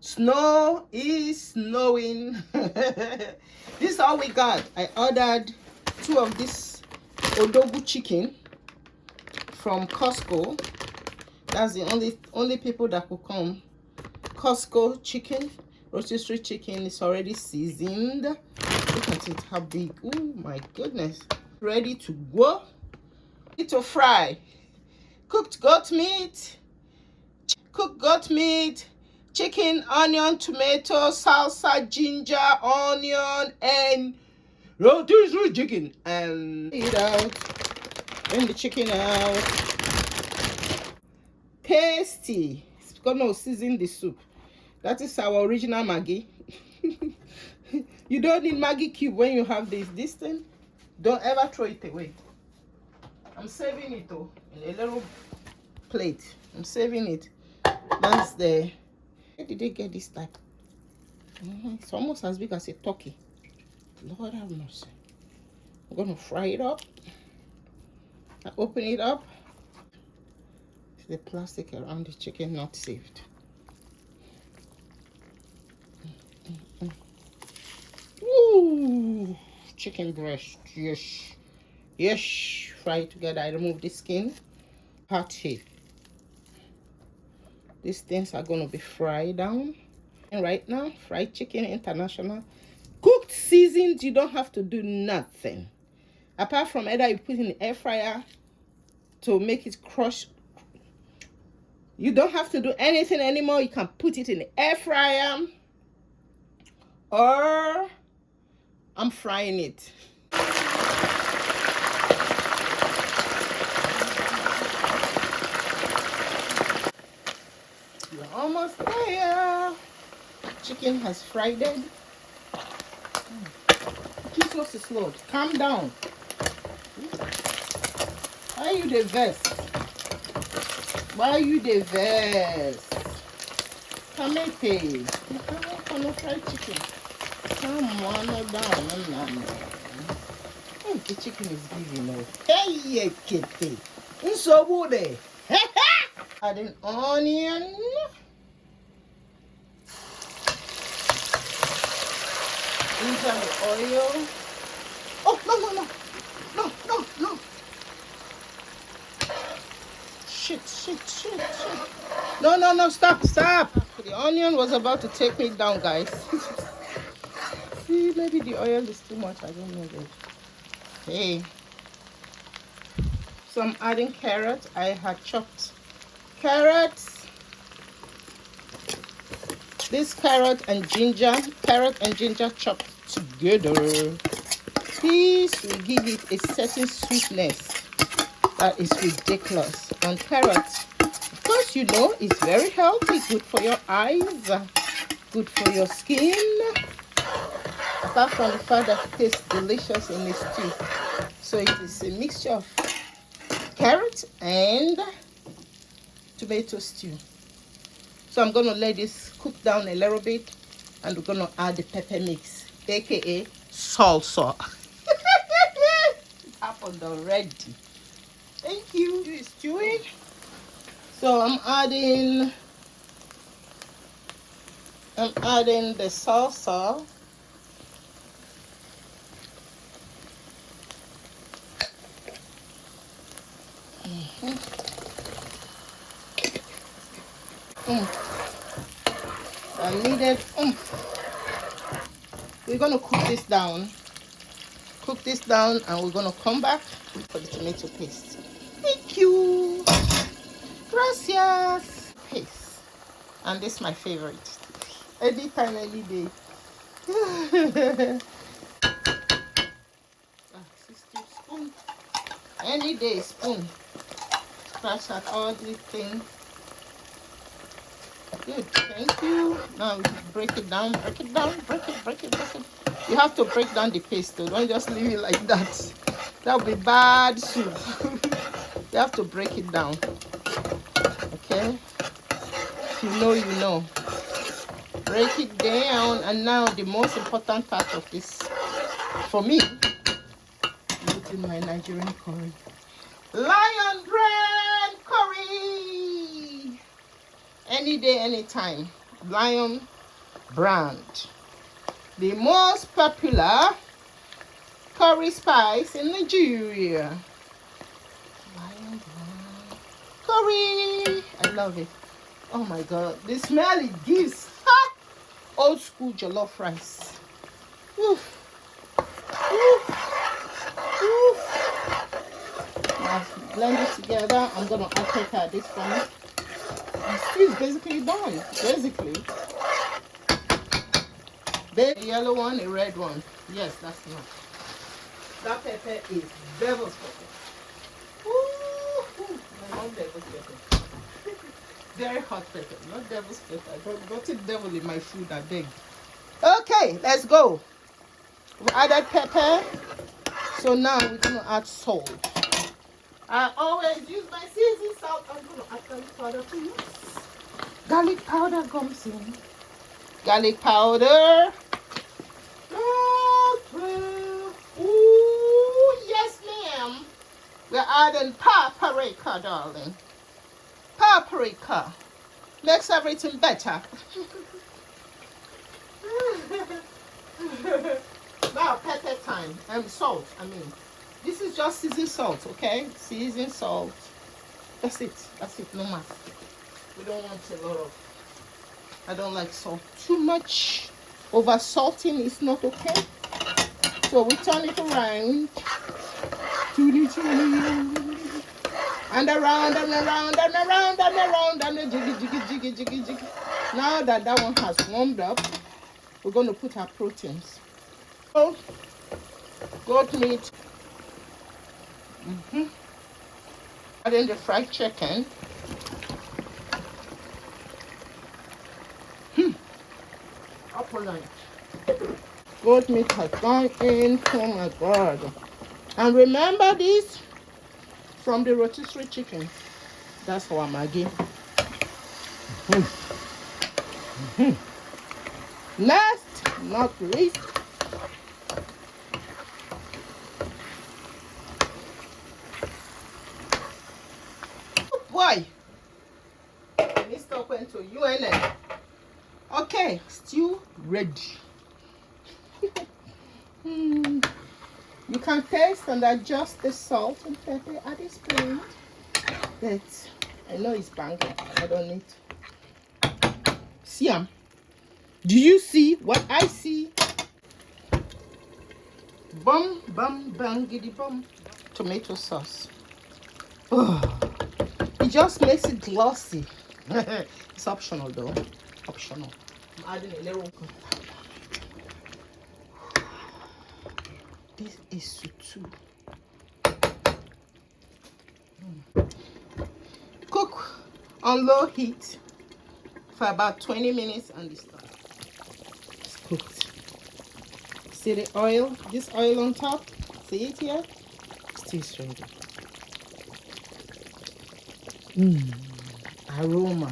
Snow is snowing. This is all we got. I ordered 2 of this Odogu chicken from Costco. That's the only people that could come. Costco chicken, rotisserie chicken is already seasoned. Look at it, how big. Oh my goodness. Ready to go. Ready to fry. Cooked goat meat. Cooked goat meat. Chicken, onion, tomato, salsa, ginger, onion, and rotisserie chicken. And eat out. Bring the chicken out. Tasty. It's gonna season the soup. That is our original Maggi. You don't need Maggi cube when you have this thing. Don't ever throw it away. I'm saving it though in a little plate. I'm saving it. That's the. Where did they get this type? It's almost as big as a turkey. Lord have mercy. I'm gonna fry it up. I open it up. The plastic around the chicken not saved. Ooh, chicken breast. Yes, yes. Fry it together. I remove the skin. Party. These things are gonna be fried down. And right now, fried chicken international, cooked, seasoned. You don't have to do nothing apart from either you put in the air fryer to make it crush. You don't have to do anything anymore. You can put it in the air fryer, or I'm frying it. You're almost there. Chicken has fried it. Jesus Lord, calm down. Why are you the vest? Why are you the vest? Come here, pay. Come on, fried chicken. Come on, down. Oh, the chicken is giving up. Hey, kitty. So good. Adding onion. Into the oil. Oh, no. Shit. No, stop. The onion was about to take me down, guys. See, maybe the oil is too much. I don't know. Hey. So I'm adding carrot. I had chopped carrots. This carrot and ginger chopped together. This will give it a certain sweetness that is ridiculous. And carrots, of course, you know, it's very healthy, good for your eyes, good for your skin. Apart from the fact that it tastes delicious in the stew. So it is a mixture of carrot and tomato stew. So I'm going to let this cook down a little bit, and we're going to add the pepper mix, aka salsa. It happened already. Thank you. It's stewing. So I'm adding the salsa. I needed. We're gonna cook this down, and we're gonna come back for the tomato paste. Thank you, gracias. Paste, and this is my favorite. Anytime, any day. Spoon. Any day, spoon. Scratch out all these things. Good, thank you. Now break it down. Break it. You have to break down the paste though. Don't just leave it like that. That would be bad soup. You have to break it down. Okay? If you know, you know. Break it down. And now the most important part of this, for me, is in my Nigerian curry. Lion Brand curry! Any day, anytime. Lion brand, the most popular curry spice in Nigeria. Lion brand curry. I love it. Oh my god, the smell it gives. Ha! Old school jollof rice. Oof. Oof. Oof. Now blend it together. I'm gonna add pepper at this point. The stew is basically done. Basically. There's a yellow one, a red one. Yes, that's enough. That pepper is devil's pepper. Ooh. I love devil's pepper. Very hot pepper, not devil's pepper. Don't take devil in my food, I beg. Okay, let's go. We added pepper. So now we're gonna add salt. I always use my seasoned salt. I'm gonna add garlic powder too. Garlic powder comes in. Garlic powder. Ooh, yes, ma'am. We're adding paprika, darling. Paprika makes everything better. Now pepper time. Salt. I mean, this is just seasoned salt, okay? Seasoned salt. That's it. That's it. No more. We don't want a lot of. I don't like salt too much. Over salting is not okay. So we turn it around. And around and around and around and around and jiggy. Now that one has warmed up, we're going to put our proteins. So, goat meat. Add in the fried chicken. Opulent. Goat meat has gone in. Oh my god. And remember this from the rotisserie chicken. That's our Maggi. Last, not least, boy, Mr. went to UNN. Okay, stew ready. You can taste and adjust the salt and pepper at this point. But I know it's banging. I don't need to. See, do you see what I see? Bum, bum, bangity bum. Tomato sauce. Oh, it just makes it glossy. It's optional though. Optional. I'm adding a little. This is sutu. Cook on low heat for about 20 minutes and it's done. It's cooked. See the oil? This oil on top? See it here? Stew ready. Aroma.